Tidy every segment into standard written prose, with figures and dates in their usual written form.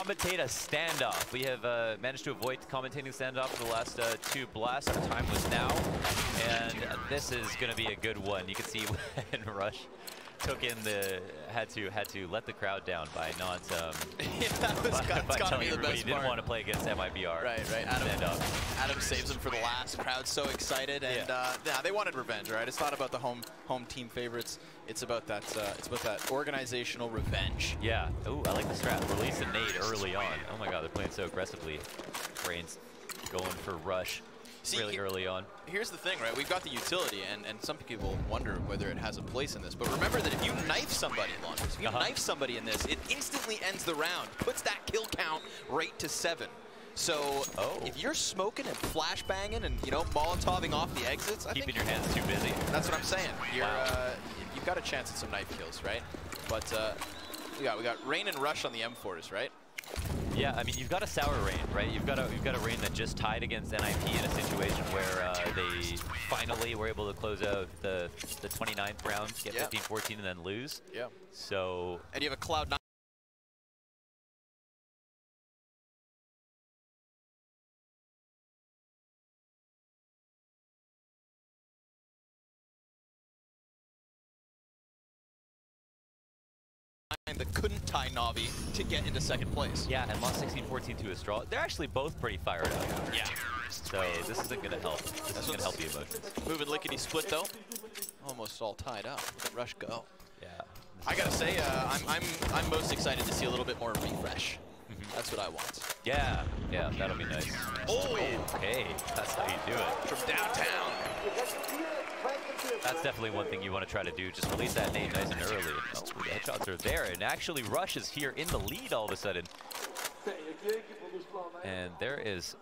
commentate a standoff. We have managed to avoid commentating standoff for the last 2 blasts. Our time was now, and this is going to be a good one. You can see when Rush took in the had to let the crowd down by not by telling everybody he didn't want to play against MIBR. Right. Adam saves him for the last. Crowd's so excited, and yeah, they wanted revenge, right? It's not about the home team favorites. It's about that organizational revenge. Yeah. Ooh, I like the strat. Release a nade early on. Oh my God, they're playing so aggressively. Brain's going for Rush. Really early on. Here's the thing, right? We've got the utility, and some people wonder whether it has a place in this. But remember that if you knife somebody, Launchers, if you knife somebody in this, it instantly ends the round, puts that kill count right to 7. So if you're smoking and flashbanging and Molotoving off the exits, keeping your hands too busy. That's what I'm saying. You're you've got a chance at some knife kills, right? But we got Rain and Rush on the M4s, right? Yeah, I mean, you've got a sour Rain, right? You've got a Rain that just tied against NIP in a situation where they finally were able to close out the 29th round, get 15-14, and then lose. Yeah. So. And you have a Cloud9. That couldn't tie Navi to get into 2nd place. Yeah, and lost 16-14 to Astral. They're actually both pretty fired up. Yeah. So this isn't going to help. This isn't going to help the emotions. Moving lickety split though. Almost all tied up. Look at Rush go. Yeah. I gotta say, I'm most excited to see a little bit more refresh. That's what I want. Yeah, that'll be nice. Oh, okay, that's how you do it. From downtown. That's definitely one thing you want to try to do. Just release that nade nice and early. Oh, the headshots are there, and actually Rush is here in the lead all of a sudden. And there is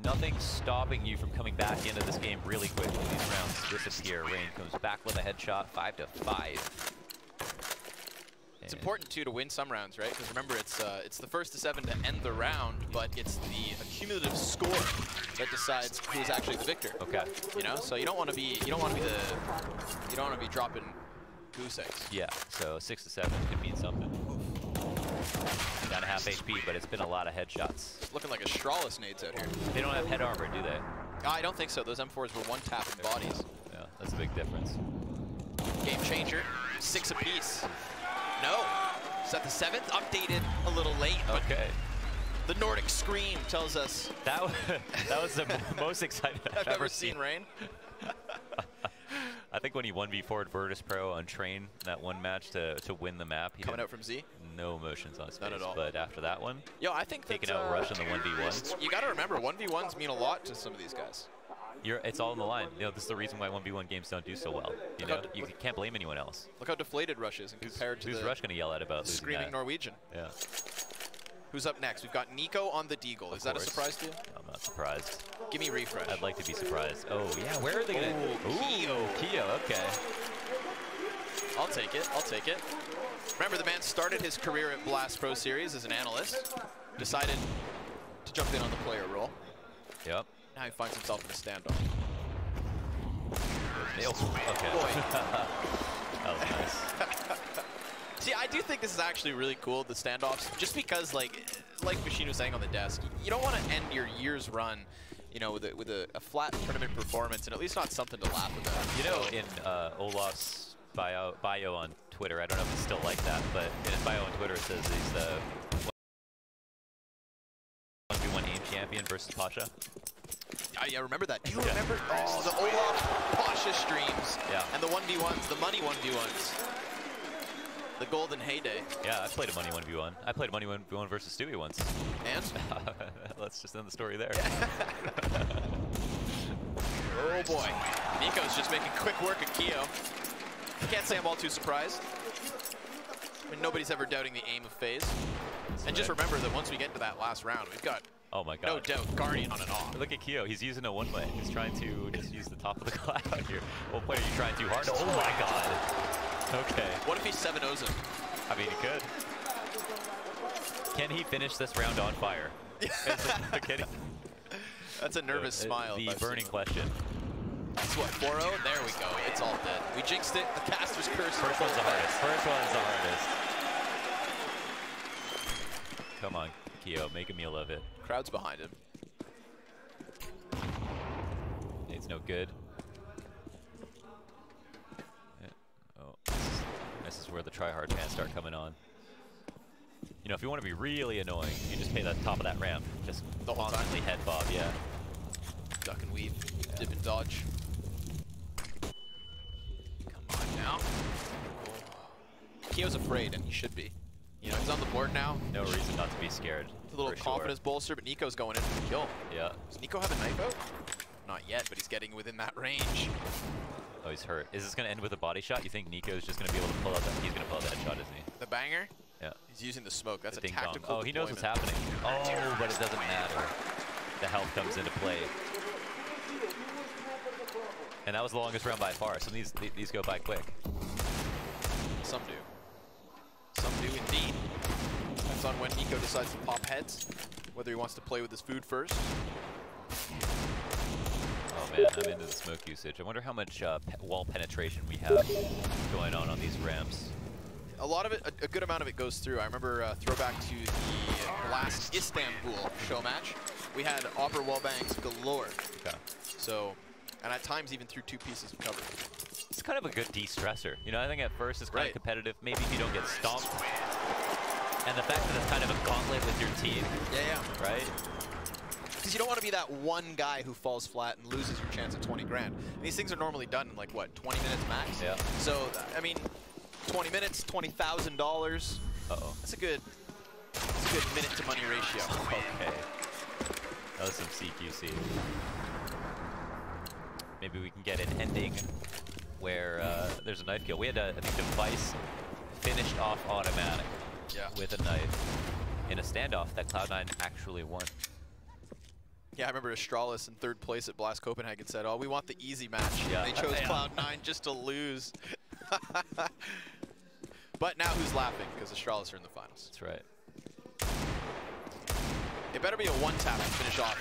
nothing stopping you from coming back into this game really quickly. These rounds disappear. Rain comes back with a headshot, 5-5. It's important too to win some rounds, right? Because remember, it's the first to 7 to end the round, but it's the accumulative score that decides who is actually the victor. Okay. So you don't want to be dropping goose eggs. Yeah. So 6 to 7 could mean something. Got a half HP, but it's been a lot of headshots. Looking like a Astralis nades out here. They don't have head armor, do they? I don't think so. Those M4s were 1-tapping bodies. Yeah, that's a big difference. Game changer, 6 apiece. No, set the 7th, updated a little late. Okay. The Nordic Scream tells us that was the most excited I've ever seen Rain. I think when he 1v4'd Virtus Pro on Train in that one match to win the map, he coming out from Z, no emotions on his face. None at all. But after that one, I think taking out Rush in the 1v1. You got to remember, 1v1s mean a lot to some of these guys. It's all on the line. This is the reason why 1v1 games don't do so well. You can't blame anyone else. Look how deflated Rush is compared to who's Rush going to yell at about losing screaming that? Norwegian. Yeah. Who's up next? We've got Nico on the Deagle. Is that a surprise to you? I'm not surprised. Give me refresh. I'd like to be surprised. Oh yeah, where are they going to? Keo. Okay. I'll take it. Remember, the man started his career at Blast Pro Series as an analyst. Decided to jump in on the player role. Yep. Now he finds himself in a standoff. Okay. That was nice. See, I do think this is actually really cool, the standoffs, just because, like Machine was saying on the desk, you don't want to end your year's run, with a flat tournament performance, and at least not something to laugh about. In Olaf's bio on Twitter, I don't know if it's still like that, but in his bio on Twitter it says he's the 1v1 AIM champion versus Pasha. Yeah, remember that. Do you remember? Oh, the Olaf Pasha streams. Yeah. And the 1v1s, the money 1v1s. The golden heyday. Yeah, I played a money 1v1. I played a money 1v1 versus Stewie once. And? Let's just end the story there. Oh boy. Nico's just making quick work of Keo. Can't say I'm all too surprised. I mean, nobody's ever doubting the aim of Faze. And just remember that once we get into that last round, we've got oh my God. No doubt Guardian on and off. Look at Keo. He's using a one-way. He's trying to just use the top of the cloud here. What play are you trying too hard? Oh my God. Okay. What if he 7-0s him? I mean, he could. Can he finish this round on fire? That's a nervous smile. The burning question. That's what, 4-0? There we go. It's all dead. We jinxed it. The caster's curse. First one's the hardest. First one's the hardest. Come on, Keo, make a meal of it. Crowd's behind him. It's no good. Yeah. Oh, this is where the tryhard fans start coming on. You know, if you want to be really annoying, you just pay the top of that ramp. Just the whole constantly time. head bob, yeah. Duck and weave, dip and dodge. Come on now. Keo's afraid, and he should be. You know, he's on the board now. No reason not to be scared. A little confidence bolster, but Nico's going in for the kill. Yeah. Does Nico have a knife out? Not yet, but he's getting within that range. Oh, he's hurt. Is this going to end with a body shot? You think Nico's just going to be able to pull out that? He's going to pull out that headshot, isn't he? The banger? Yeah. He's using the smoke. That's a ding tactical dong. Oh, he knows what's happening. Oh, but it doesn't matter. The health comes into play. And that was the longest round by far. Some of these go by quick. Some do. Some do indeed. Depends on when Nico decides to pop heads. Whether he wants to play with his food first. Oh man, I'm into the smoke usage. I wonder how much wall penetration we have going on these ramps. A lot of it, a good amount of it goes through. I remember throwback to the last Istanbul show match. We had opera wall bangs galore. Okay. So, and at times even through 2 pieces of cover. It's kind of a good de-stressor. You know, I think at first it's kind of competitive. Maybe if you don't get stomped. And the fact that it's kind of a gauntlet with your team. Yeah. Right? Because you don't want to be that one guy who falls flat and loses your chance at 20 grand. And these things are normally done in like, what, 20 minutes max? Yeah. So, I mean, 20 minutes, $20,000. Uh-oh. That's a good minute to money ratio. Okay. That was some CQC. Maybe we can get an ending where there's a knife kill. We had, I think, Device finished off automatic with a knife in a standoff that Cloud9 actually won. Yeah, I remember Astralis in 3rd place at Blast Copenhagen said, oh, we want the easy match. Yeah. They chose Cloud9 just to lose. But now who's laughing? Because Astralis are in the finals. That's right. It better be a one-tap to finish off.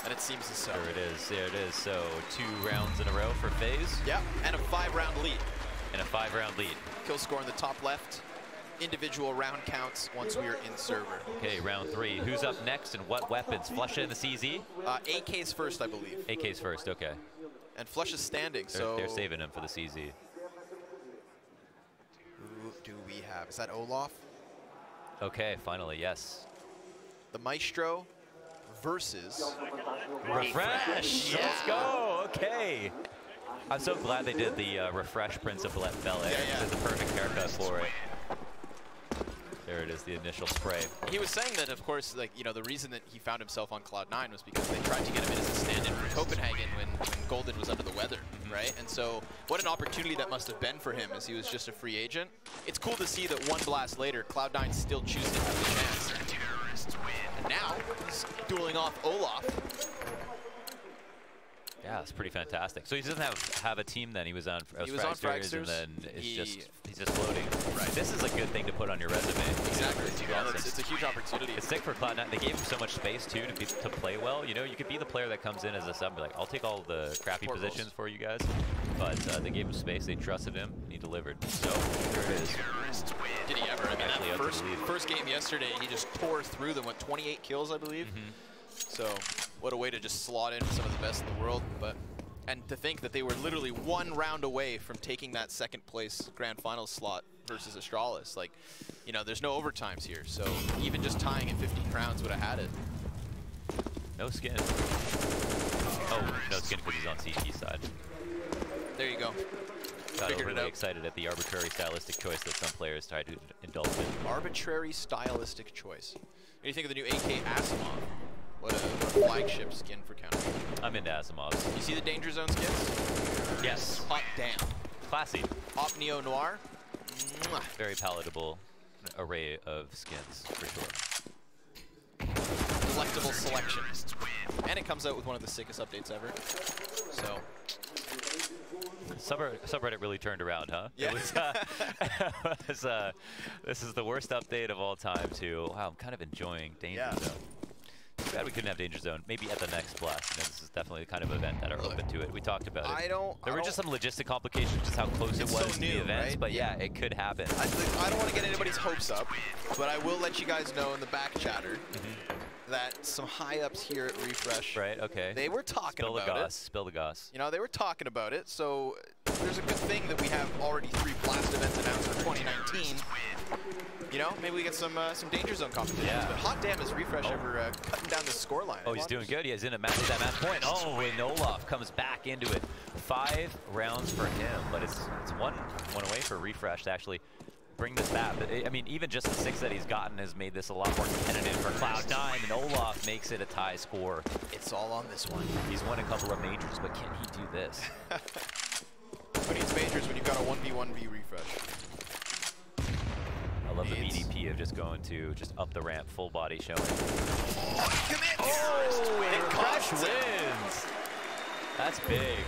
And it seems as so. There it is. There it is. So 2 rounds in a row for Faze. Yeah, and a 5-round lead. And a 5-round lead. Kill score in the top left. Individual round counts once we are in server. Okay, round 3. Who's up next and what weapons? Flusha in the CZ? AK's first, I believe. AK's first, okay. And Flush is standing, so... They're saving him for the CZ. Who do we have? Is that Olaf? Okay, finally, yes. The Maestro versus... Refresh! Yeah. Let's go! Okay. I'm so glad they did the refresh principle at Bel Air. Yeah. It's a perfect haircut for it. There it is, the initial spray. He was saying that, of course, like, you know, the reason that he found himself on Cloud9 was because they tried to get him in as a stand-in for Copenhagen when Golden was under the weather, right? And so, what an opportunity that must have been for him as he was just a free agent. It's cool to see that one blast later, Cloud9 still choosing to have the chance. And now, he's dueling off Olaf. Yeah, it's pretty fantastic. So he doesn't have a team then. He was on Fragsters, and then he's just floating. Right. This is a good thing to put on your resume. Exactly. Yeah, it's a huge opportunity. It's sick for Cloud9. They gave him so much space too to play well. You know, you could be the player that comes in as a sub and be like, I'll take all the crappy positions for you guys. But they gave him space. They trusted him. And he delivered. So there it is. Did he ever? I mean, that first game yesterday, he just tore through them with 28 kills, I believe. So what a way to just slot in some of the best in the world. And to think that they were literally 1 round away from taking that 2nd place grand finals slot versus Astralis. Like, you know, there's no overtimes here. So even just tying at 15 crowns would have had it. No skin. Oh, no skin because he's on CT side. There you go. Got really excited at the arbitrary stylistic choice that some players try to indulge in. Arbitrary stylistic choice. What do you think of the new AK Asimov? What a flagship skin for Counter. I'm into Asimovs. You see the Danger Zone skins? Yes. Hot damn. Classy. Op Neo Noir. Mwah. Very palatable array of skins, for sure. Delectable selection. And it comes out with one of the sickest updates ever. So. Subreddit really turned around, huh? Yeah. This is the worst update of all time, too. Wow, I'm kind of enjoying Danger Zone. bad we couldn't have Danger Zone. Maybe at the next blast. You know, this is definitely the kind of event that are open to it. We talked about it. There were just some logistic complications, just how close it was to the event. Right? But yeah, it could happen. I don't want to get anybody's hopes up, but I will let you guys know in the back chatter that some high-ups here at Refresh, right? Okay. They were talking about it. Spill the goss. You know, they were talking about it. So there's a good thing that we have already 3 blast events announced for 2019. You know, maybe we get some Danger Zone competitions. Yeah. But hot damn, is Refresh ever cutting down the scoreline? Oh, he's doing good. He's in a match at that match point. Oh, and Olaf comes back into it. 5 rounds for him, but it's one away for Refresh to actually bring this back. But I mean, even just the 6 that he's gotten has made this a lot more competitive for Cloud9, and Olaf makes it a tie score. It's all on this one. He's won a couple of majors, but can he do this? Who needs majors when you've got a 1v1v Refresh? I love the BDP of just going to up the ramp, full body showing. Oh, commit! Oh, and Crush wins! That's big.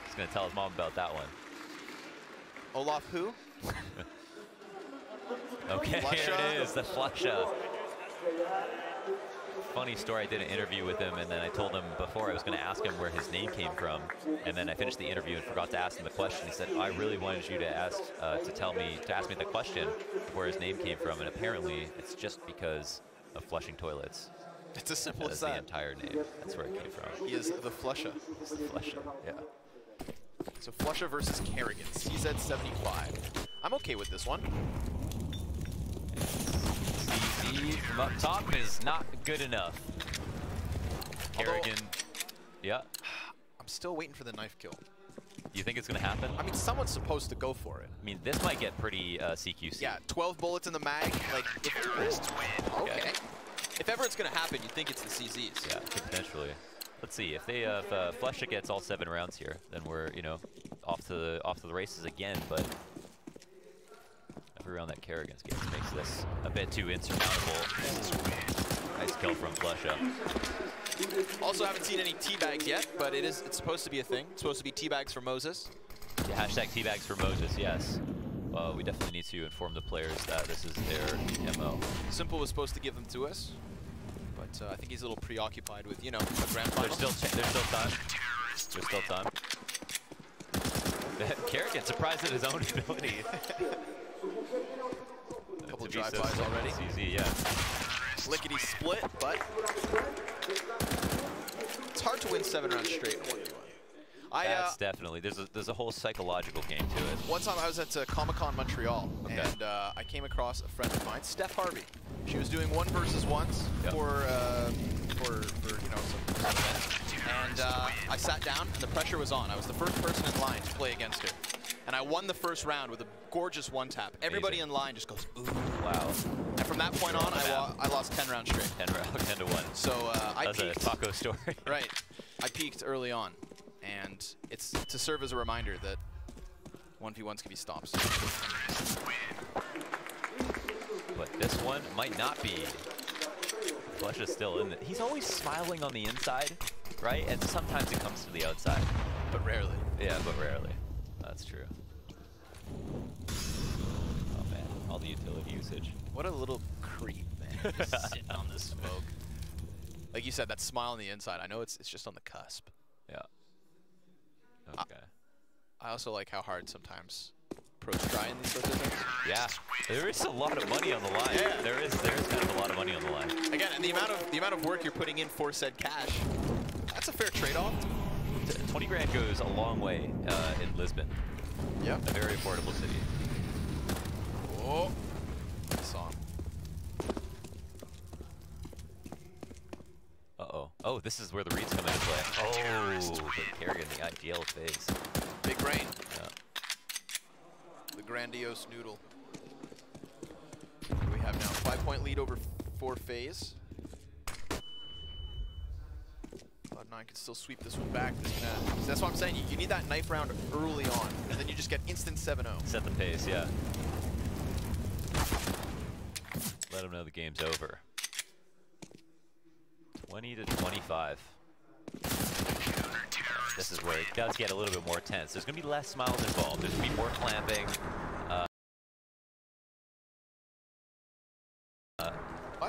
He's gonna tell his mom about that one. Olaf who? Okay, here it is, the Flusha. Funny story, I did an interview with him, and then I told him before I was going to ask him where his name came from, and then I finished the interview and forgot to ask him the question. He said, I really wanted you to ask me the question of where his name came from, and apparently it's just because of flushing toilets. It's as simple as that. That's the entire name. That's where it came from. He is the Flusha. He's the Flusha, yeah. So Flusha versus Kerrigan, CZ 75. I'm okay with this one. CZ from up top is not good enough. Kerrigan, yeah. I'm still waiting for the knife kill. You think it's going to happen? I mean, someone's supposed to go for it. I mean, this might get pretty CQC. Yeah, 12 bullets in the mag. Like, okay. If ever it's going to happen, you think it's the CZs. Yeah, potentially. Let's see if they Flusha gets all 7 rounds here, then we're off to the races again. But every round that Kerrigan gets makes this a bit too insurmountable. Nice kill from Flusha. Also, haven't seen any teabags yet, but it's supposed to be a thing. It's supposed to be teabags for Moses. Yeah, hashtag teabags for Moses. Yes. We definitely need to inform the players that this is their MO. Simple was supposed to give them to us. But I think he's a little preoccupied with, a grand final. There's still time. There's still time. Kerrigan surprised at his own ability. A couple drive-bys already. It's easy, yeah. Lickety split, but it's hard to win 7 rounds straight in 1v1. That's definitely, there's a whole psychological game to it. One time I was at Comic-Con Montreal, and I came across a friend of mine, Steph Harvey. She was doing 1 versus 1s for some event. And I sat down, and the pressure was on. I was the first person in line to play against her. And I won the first round with a gorgeous 1-tap. Everybody in line just goes, ooh. Wow. And from that point on, I lost 10 rounds straight. 10 to 1. So I peaked. That's a taco story. Right. I peaked early on. And it's to serve as a reminder that 1v1s can be stops. But this one might not be. Flusha's still in it. He's always smiling on the inside, right? And sometimes it comes to the outside. But rarely. Yeah, but rarely. That's true. Oh man, all the utility usage. What a little creep, man. Just sitting on the smoke. Like you said, that smile on the inside. I know it's just on the cusp. Yeah. Okay. I also like how hard sometimes pros try in these sorts of things. Yeah, there is a lot of money on the line. Yeah. There is kind of a lot of money on the line. Again, and the amount of work you're putting in for said cash, that's a fair trade-off. 20 grand goes a long way in Lisbon. Yeah. A very affordable city. Oh, I saw him. Uh-oh. Oh, this is where the reads come into play. Oh, but Kerrigan, the ideal Faze. Big brain. Yeah. The grandiose noodle. We have now 5-point lead over for Faze. Cloud9 can still sweep this one back. That's what I'm saying. You need that knife round early on, and then you just get instant 7-0. Set the pace, yeah. Let them know the game's over. 20 to 25. This is where it does get a little bit more tense. There's going to be less smiles involved. There's going to be more clamping.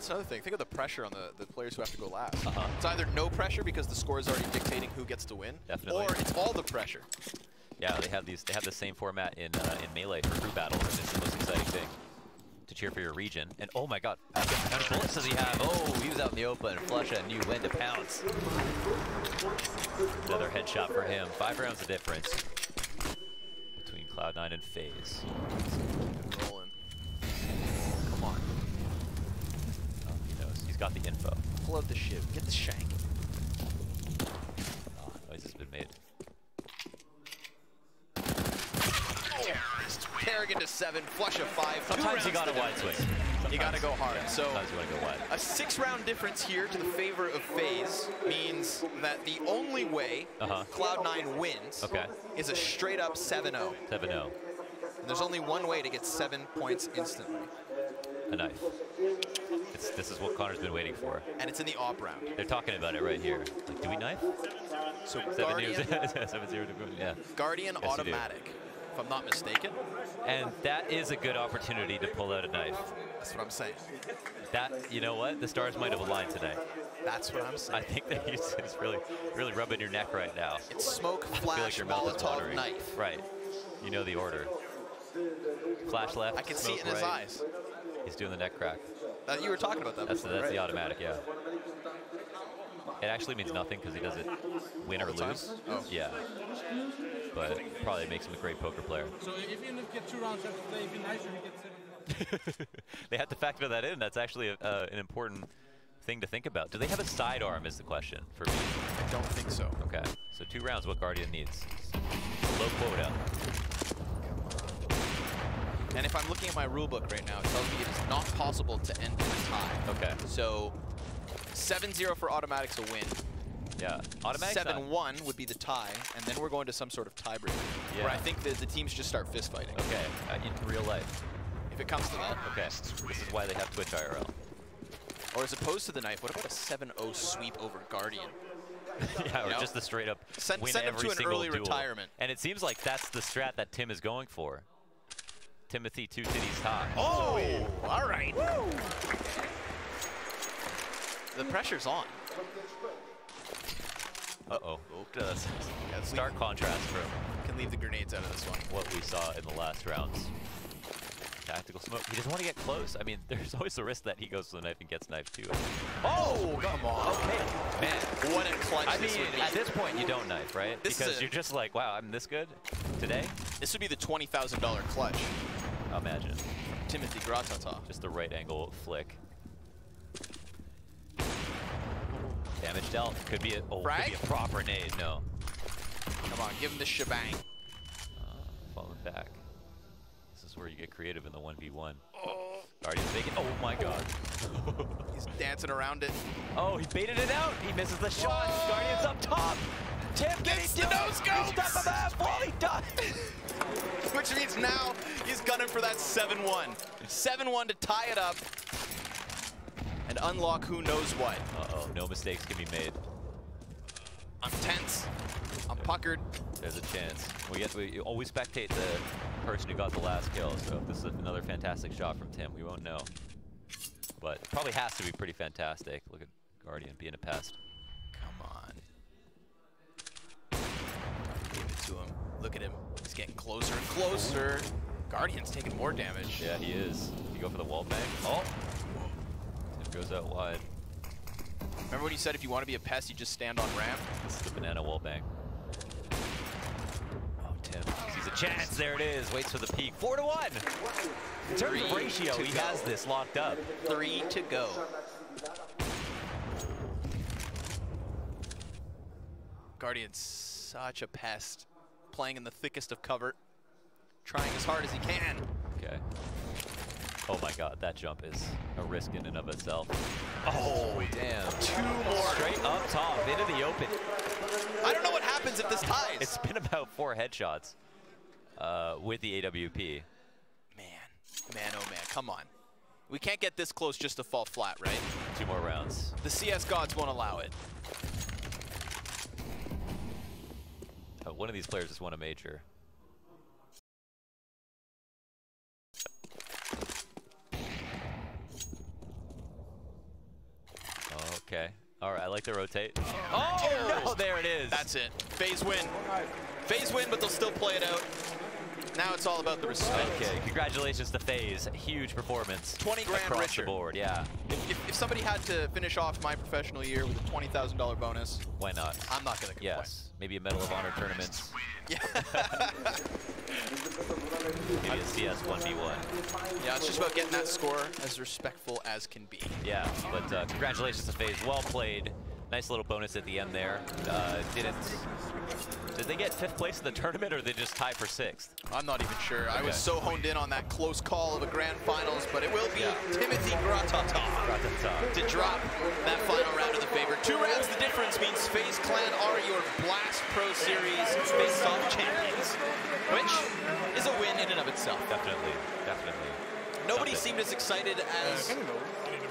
that's another thing. Think of the pressure on the players who have to go last. It's either no pressure because the score is already dictating who gets to win, Definitely. or it's all the pressure. Yeah, they have the same format in Melee for crew battles, and it's the most exciting thing to cheer for your region. And oh my god, how many bullets does he have? Oh, he was out in the open. Flusha knew when to pounce. Another headshot for him. 5 rounds of difference between Cloud9 and Faze. Rolling. Come on. Oh, he knows. He's got the info. Pull out the shiv. Get the shank. Oh, noise has been made. Kerrigan to 7, Flusha 5. Sometimes you got a wide swing. You got to go hard. Yeah, so sometimes you want to go wide. A 6-round difference here to the favor of Faze means that the only way Cloud9 wins is a straight up 7-0. 7-0. And there's only one way to get 7 points instantly. A knife. This is what Connor's been waiting for. And it's in the op round. They're talking about it right here. Like, do we knife? So 7-0 to yeah. Guardian yes, automatic, if I'm not mistaken. And that is a good opportunity to pull out a knife. That's what I'm saying. That, you know what? The stars might have aligned tonight. That's what I'm saying. I think that he's really rubbing your neck right now. It's smoke, flash, like Molotov, knife. Right. You know the order. Flash left, I can see it in his eyes. He's doing the neck crack. You were talking about that That's, before, that's right? the automatic, yeah. It actually means nothing because he doesn't win or lose. Oh. Yeah. But it probably makes him a great poker player. So if you get 2 rounds, you have to play. If you nice, you get 7. They have to factor that in. That's actually an important thing to think about. Do they have a sidearm is the question for me. I don't think so. Okay. So 2 rounds, what Guardian needs? Low quota. And if I'm looking at my rulebook right now, it tells me it is not possible to end in a tie. Okay. So 7-0 for automatics a win. Yeah. Automatics 7-1 would be the tie, and then we're going to some sort of tiebreaker. Yeah. Where I think the teams just start fist fighting. Okay. In real life. If it comes to that. Okay. This is why they have Twitch IRL. Or as opposed to the knife, what about a 7-0 sweep over Guardian? Yeah, or just the straight up win send him every to an single early duel. retirement. And it seems like that's the strat that Tim is going for. Timothy Two Titties Top. Oh, all right. Woo. The pressure's on. Uh-oh. Stark contrast from Can leave the grenades out of this one. what we saw in the last rounds. Tactical smoke. He doesn't want to get close. I mean, there's always the risk that he goes to the knife and gets knifed too. Oh, come on. Okay. Man, what a clutch I this mean, would be. at this point, you don't knife, right? Because you're just like, wow, I'm this good today? This would be the $20,000 clutch. Imagine. Timothy Gratata. Just the right angle flick. Damage dealt. Could be a proper nade. No. Come on, give him the shebang. Falling back. This is where you get creative in the 1v1. Guardian's making. Oh my god. He's dancing around it. Oh, he baited it out. He misses the shot. Whoa. Guardian's up top. Tim Gets the do it? no-scope. He's top of that. Well, he does. Which means now he's gunning for that 7-1. 7-1 to tie it up and unlock who knows what. Uh-oh, no mistakes can be made. I'm tense. I'm puckered. There's a chance. We always spectate the person who got the last kill, so if this is another fantastic shot from Tim, we won't know. But it probably has to be pretty fantastic. Look at Guardian being a pest. Come on. Give it to him. Look at him. He's getting closer and closer. Guardian's taking more damage. Yeah, he is. You go for the wall bang. Oh! Tim goes out wide. Remember when you said if you want to be a pest, you just stand on ramp? This is the banana wall bang. Oh, Tim sees a chance. There it is. Waits for the peak. 4-1. In terms of ratio, he has this locked up. 3 to go. Guardian's such a pest. Playing in the thickest of cover. Trying as hard as he can. Okay. Oh my god, that jump is a risk in and of itself. Oh, damn. 2 more. Straight up top, into the open. I don't know what happens if this ties. It's been about 4 headshots with the AWP. Man, oh man, come on. We can't get this close just to fall flat, right? 2 more rounds. The CS gods won't allow it. One of these players just won a major. Okay. All right, I like the rotate. Oh, no, there it is. That's it. Faze win. Faze win, but they'll still play it out. Now it's all about the respect. Okay, congratulations to Faze. Huge performance. 20 grand across richer. the board, yeah. If somebody had to finish off my professional year with a $20,000 bonus, Why not? I'm not going to complain. Yes, maybe a Medal of Honor tournaments. Yeah. Maybe a CS 1v1. Yeah, it's just about getting that score as respectful as can be. Yeah, but congratulations to Faze. Well played. Nice little bonus at the end there. Did they get 5th place in the tournament, or did they just tie for 6th? I'm not even sure. Okay. I was so honed in on that close call of a grand finals, but it will be Timothy Gratata to drop that final round of the favor. 2 rounds the difference means Faze Clan are your Blast Pro Series face-off champions, which is a win in and of itself. Definitely, definitely. Nobody seemed as excited as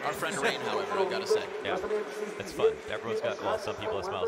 our friend Rain, however, I've got to say. Yeah, it's fun. Everyone's got, well, some people have smiles.